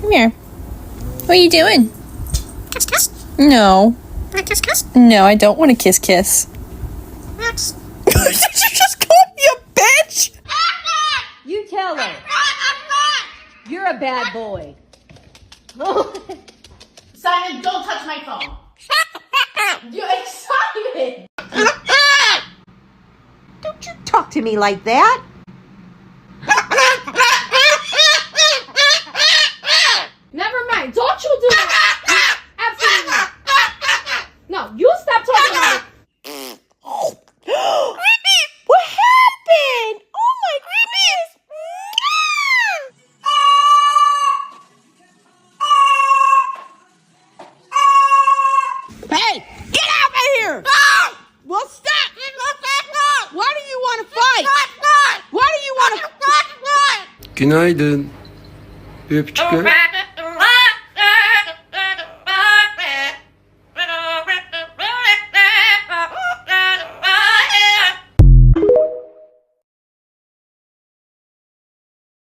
Come here. What are you doing? Kiss, kiss. No. Want to kiss, kiss? No, I don't want to kiss, kiss. That's... Did you just call me a bitch? You tell her. You're a bad boy. Simon, don't touch my phone. You're excited. Don't you talk to me like that. Never mind. Don't you do that. Absolutely not. No, you stop talking about it. What happened? Oh my goodness! Hey, get out of here! Well, stop! Why do you want to fight? Why do you want to... Günaydın. Bir öpücük ver.